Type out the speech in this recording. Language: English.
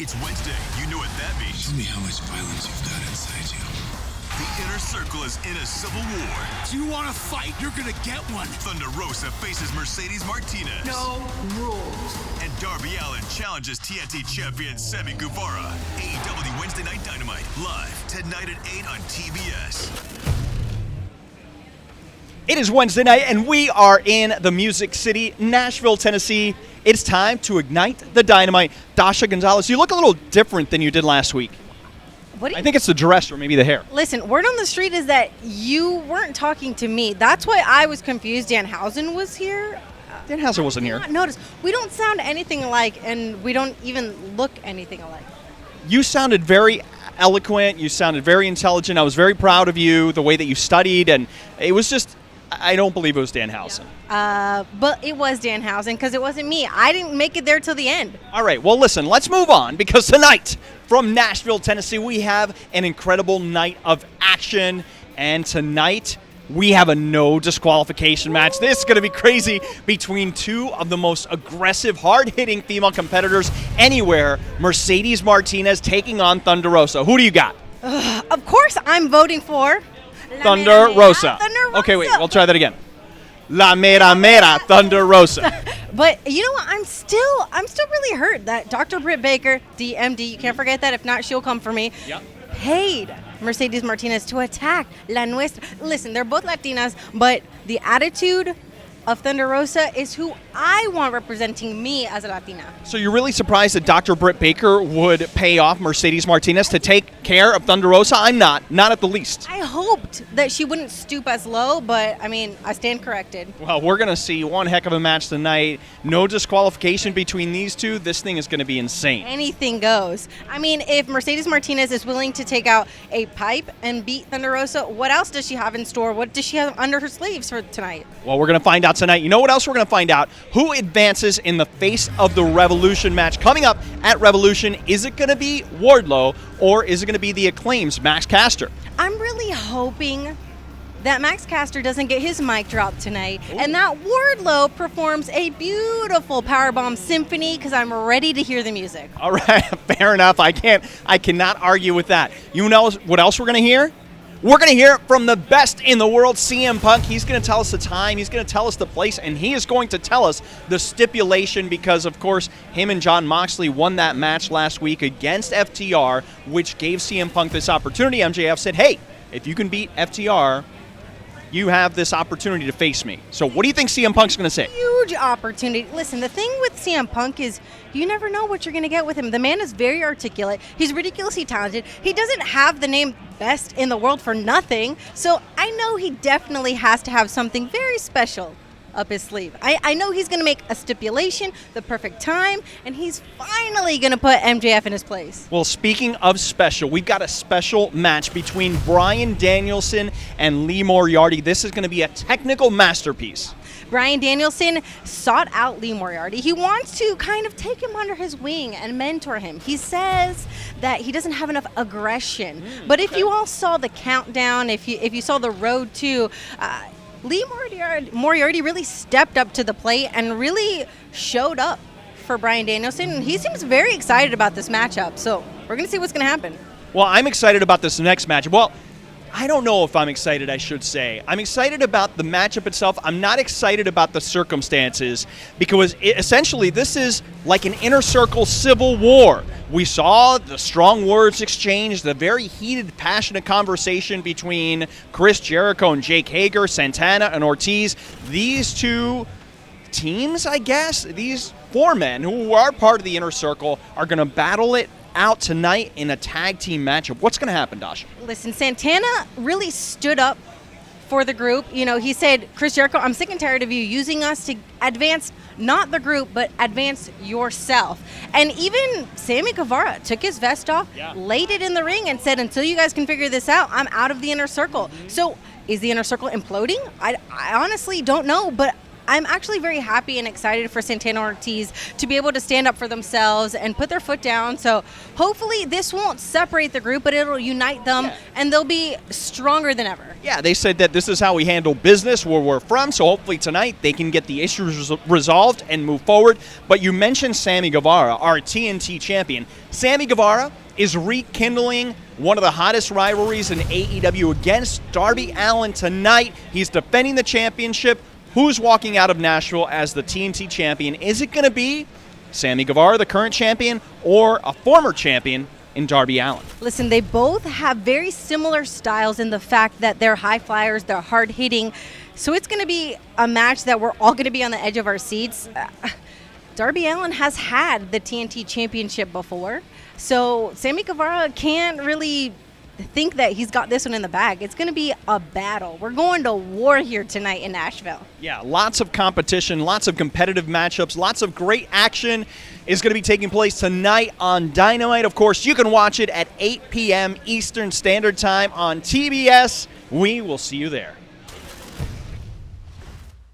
It's Wednesday. You know what that means. Tell me how much violence you've got inside you. The Inner Circle is in a civil war. Do you want to fight? You're going to get one. Thunder Rosa faces Mercedes Martinez. No rules. And Darby Allin challenges TNT champion Sammy Guevara. AEW Wednesday Night Dynamite. Live tonight at 8 on TBS. It is Wednesday night, and we are in the Music City, Nashville, Tennessee. It's time to ignite the Dynamite. Dasha Gonzalez, you look a little different than you did last week. I think it's the dress or maybe the hair. Listen, word on the street is that you weren't talking to me. That's why I was confused. Danhausen was here. Danhausen wasn't here. Notice, we don't sound anything alike, and we don't even look anything alike. You sounded very eloquent. You sounded very intelligent. I was very proud of you, the way that you studied, and it was just... I don't believe it was Danhausen. But it was Danhausen because it wasn't me. I didn't make it there till the end. All right, well, listen, let's move on because tonight from Nashville, Tennessee, we have an incredible night of action. And tonight we have a no disqualification match. This is going to be crazy between two of the most aggressive, hard-hitting female competitors anywhere. Mercedes Martinez taking on Thunder Rosa. Who do you got? Of course I'm voting for... Thunder Rosa. Okay, wait, we'll try that again. La Mera Mera Thunder Rosa. But you know what? I'm still really hurt that Dr. Britt Baker, DMD, you can't forget that. If not, she'll come for me. Yep. Paid Mercedes Martinez to attack La Nuestra. Listen, they're both Latinas, but the attitude of Thunder Rosa is who I want representing me as a Latina. So you're really surprised that Dr. Britt Baker would pay off Mercedes Martinez to take care of Thunder Rosa? I'm not at the least. I hoped that she wouldn't stoop as low, but, I mean, I stand corrected. Well, we're going to see one heck of a match tonight. No disqualification between these two. This thing is going to be insane. Anything goes. I mean, if Mercedes Martinez is willing to take out a pipe and beat Thunder Rosa, what else does she have in store? What does she have under her sleeves for tonight? Well, we're going to find out tonight. You know what else we're going to find out? Who advances in the Face of the Revolution match coming up at Revolution? Is it going to be Wardlow or is it going to be the Acclaim's Max Caster? I'm really hoping that Max Caster doesn't get his mic dropped tonight. Ooh. And that Wardlow performs a beautiful Powerbomb symphony because I'm ready to hear the music. All right, fair enough. I cannot argue with that. You know what else we're going to hear? We're going to hear from the best in the world, CM Punk. He's going to tell us the time, he's going to tell us the place, and he is going to tell us the stipulation because, of course, him and Jon Moxley won that match last week against FTR, which gave CM Punk this opportunity. MJF said, hey, if you can beat FTR, you have this opportunity to face me. So what do you think CM Punk's going to say? Huge opportunity. Listen, the thing with CM Punk is you never know what you're going to get with him. The man is very articulate. He's ridiculously talented. He doesn't have the name best in the world for nothing. So I know he definitely has to have something very special up his sleeve. I know he's going to make a stipulation, the perfect time, and he's finally going to put MJF in his place. Well, speaking of special, we've got a special match between Bryan Danielson and Lee Moriarty. This is going to be a technical masterpiece. Bryan Danielson sought out Lee Moriarty. He wants to kind of take him under his wing and mentor him. He says that he doesn't have enough aggression. But if you all saw the countdown, if you saw the road to... Lee Moriarty really stepped up to the plate and really showed up for Bryan Danielson. He seems very excited about this matchup, so we're going to see what's going to happen. Well, I'm excited about this next match. Well, I don't know if I'm excited, I should say. I'm excited about the matchup itself. I'm not excited about the circumstances because essentially this is like an inner circle civil war. We saw the strong words exchanged, the very heated, passionate conversation between Chris Jericho and Jake Hager, Santana and Ortiz. These two teams, I guess, these four men who are part of the inner circle are going to battle it out tonight in a tag team matchup. What's going to happen, Dasha? Listen, Santana really stood up for the group. You know, he said, Chris Jericho, I'm sick and tired of you using us to advance not the group, but advance yourself. And even Sammy Guevara took his vest off, laid it in the ring, and said, until you guys can figure this out, I'm out of the inner circle. So is the inner circle imploding? I honestly don't know, but I'm actually very happy and excited for Santana Ortiz to be able to stand up for themselves and put their foot down. So hopefully this won't separate the group, but it'll unite them, and they'll be stronger than ever. Yeah, they said that this is how we handle business where we're from, so hopefully tonight they can get the issues resolved and move forward. But you mentioned Sammy Guevara, our TNT champion. Sammy Guevara is rekindling one of the hottest rivalries in AEW against Darby Allin tonight. He's defending the championship. Who's walking out of Nashville as the TNT champion? Is it going to be Sammy Guevara, the current champion, or a former champion in Darby Allin? Listen, they both have very similar styles in the fact that they're high flyers, they're hard hitting. So it's going to be a match that we're all going to be on the edge of our seats. Darby Allin has had the TNT championship before, so Sammy Guevara can't really think that he's got this one in the bag. It's going to be a battle. We're going to war here tonight in Nashville. Yeah, lots of competition, lots of competitive matchups, lots of great action is going to be taking place tonight on Dynamite. Of course, you can watch it at 8 p.m. Eastern Standard Time on TBS. We will see you there.